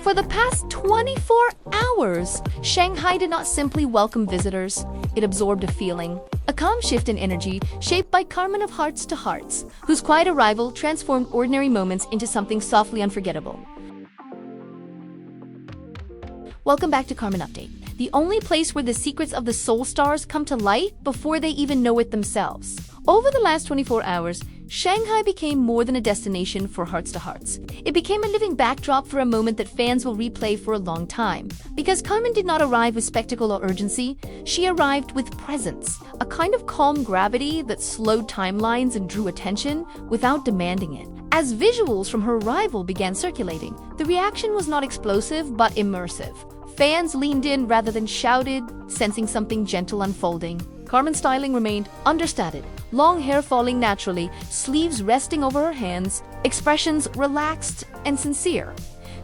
For the past 24 hours, Shanghai did not simply welcome visitors, it absorbed a feeling. A calm shift in energy shaped by Carmen of Hearts2Hearts, whose quiet arrival transformed ordinary moments into something softly unforgettable. Welcome back to Carmen Update, the only place where the secrets of the soul stars come to light before they even know it themselves. Over the last 24 hours, Shanghai became more than a destination for Hearts2Hearts. It became a living backdrop for a moment that fans will replay for a long time. Because Carmen did not arrive with spectacle or urgency, she arrived with presence, a kind of calm gravity that slowed timelines and drew attention without demanding it. As visuals from her arrival began circulating, the reaction was not explosive but immersive. Fans leaned in rather than shouted, sensing something gentle unfolding. Carmen's styling remained understated, long hair falling naturally, sleeves resting over her hands, expressions relaxed and sincere,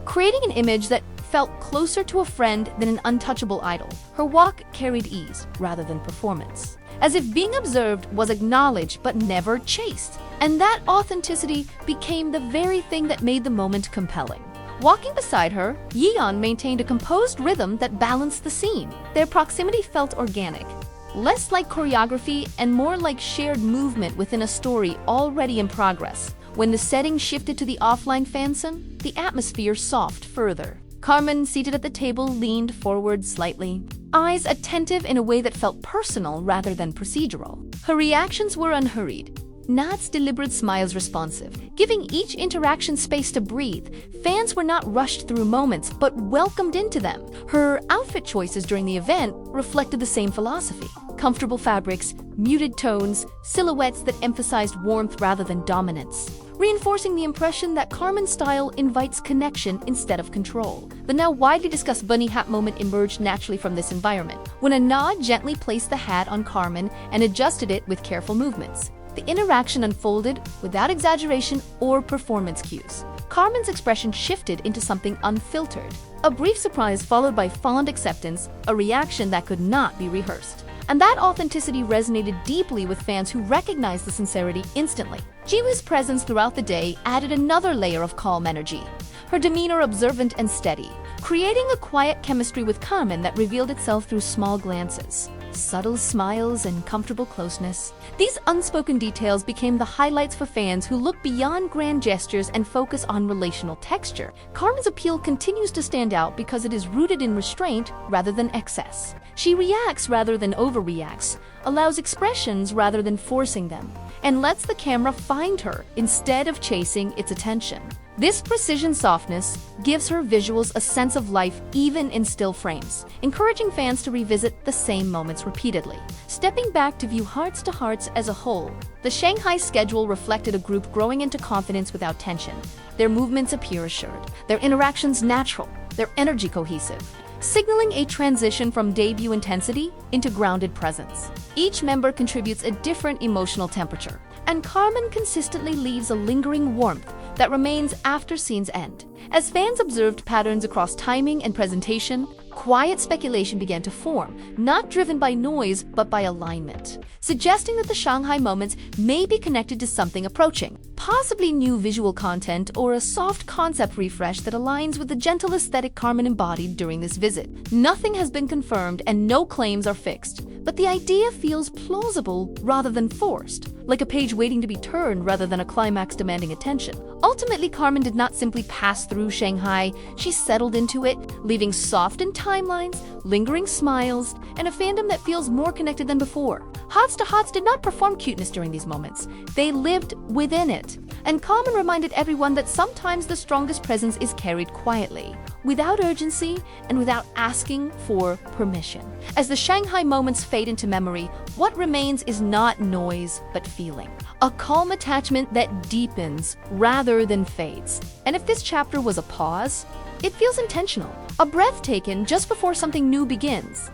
creating an image that felt closer to a friend than an untouchable idol. Her walk carried ease rather than performance, as if being observed was acknowledged but never chased. And that authenticity became the very thing that made the moment compelling. Walking beside her, Ye-on maintained a composed rhythm that balanced the scene. Their proximity felt organic, less like choreography and more like shared movement within a story already in progress. When the setting shifted to the offline Fansign, the atmosphere softened further. Carmen, seated at the table, leaned forward slightly, eyes attentive in a way that felt personal rather than procedural. Her reactions were unhurried, nods, deliberate smiles responsive, giving each interaction space to breathe. Fans were not rushed through moments, but welcomed into them. Her outfit choices during the event reflected the same philosophy. Comfortable fabrics, muted tones, silhouettes that emphasized warmth rather than dominance, reinforcing the impression that Carmen's style invites connection instead of control. The now widely discussed bunny hat moment emerged naturally from this environment, when a nod gently placed the hat on Carmen and adjusted it with careful movements. The interaction unfolded without exaggeration or performance cues. Carmen's expression shifted into something unfiltered. A brief surprise followed by fond acceptance, a reaction that could not be rehearsed. And that authenticity resonated deeply with fans who recognized the sincerity instantly. Jiwoo's presence throughout the day added another layer of calm energy, her demeanor observant and steady, creating a quiet chemistry with Carmen that revealed itself through small glances, subtle smiles, and comfortable closeness. These unspoken details became the highlights for fans who look beyond grand gestures and focus on relational texture. Carmen's appeal continues to stand out because it is rooted in restraint rather than excess. She reacts rather than overreacts, allows expressions rather than forcing them, and lets the camera find her instead of chasing its attention. This precision softness gives her visuals a sense of life even in still frames, encouraging fans to revisit the same moments repeatedly. Stepping back to view Hearts2Hearts as a whole, the Shanghai schedule reflected a group growing into confidence without tension. Their movements appear assured, their interactions natural, their energy cohesive, signaling a transition from debut intensity into grounded presence. Each member contributes a different emotional temperature, and Carmen consistently leaves a lingering warmth that remains after scenes end. As fans observed patterns across timing and presentation, quiet speculation began to form, not driven by noise but by alignment, suggesting that the Shanghai moments may be connected to something approaching, possibly new visual content or a soft concept refresh that aligns with the gentle aesthetic Carmen embodied during this visit. Nothing has been confirmed and no claims are fixed, but the idea feels plausible rather than forced, like a page waiting to be turned rather than a climax demanding attention. Ultimately, Carmen did not simply pass through Shanghai, she settled into it, leaving softened timelines, lingering smiles, and a fandom that feels more connected than before. Hearts2Hearts did not perform cuteness during these moments, they lived within it. And Carmen reminded everyone that sometimes the strongest presence is carried quietly, without urgency and without asking for permission. As the Shanghai moments fade into memory, what remains is not noise but feeling. A calm attachment that deepens rather than fades. And if this chapter was a pause, it feels intentional, a breath taken just before something new begins.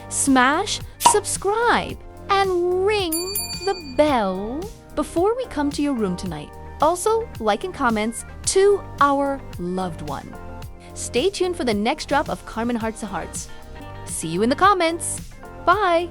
Smash subscribe and ring the bell before we come to your room tonight. Also, like and comments to our loved one. Stay tuned for the next drop of Carmen Hearts2Hearts. See you in the comments. Bye!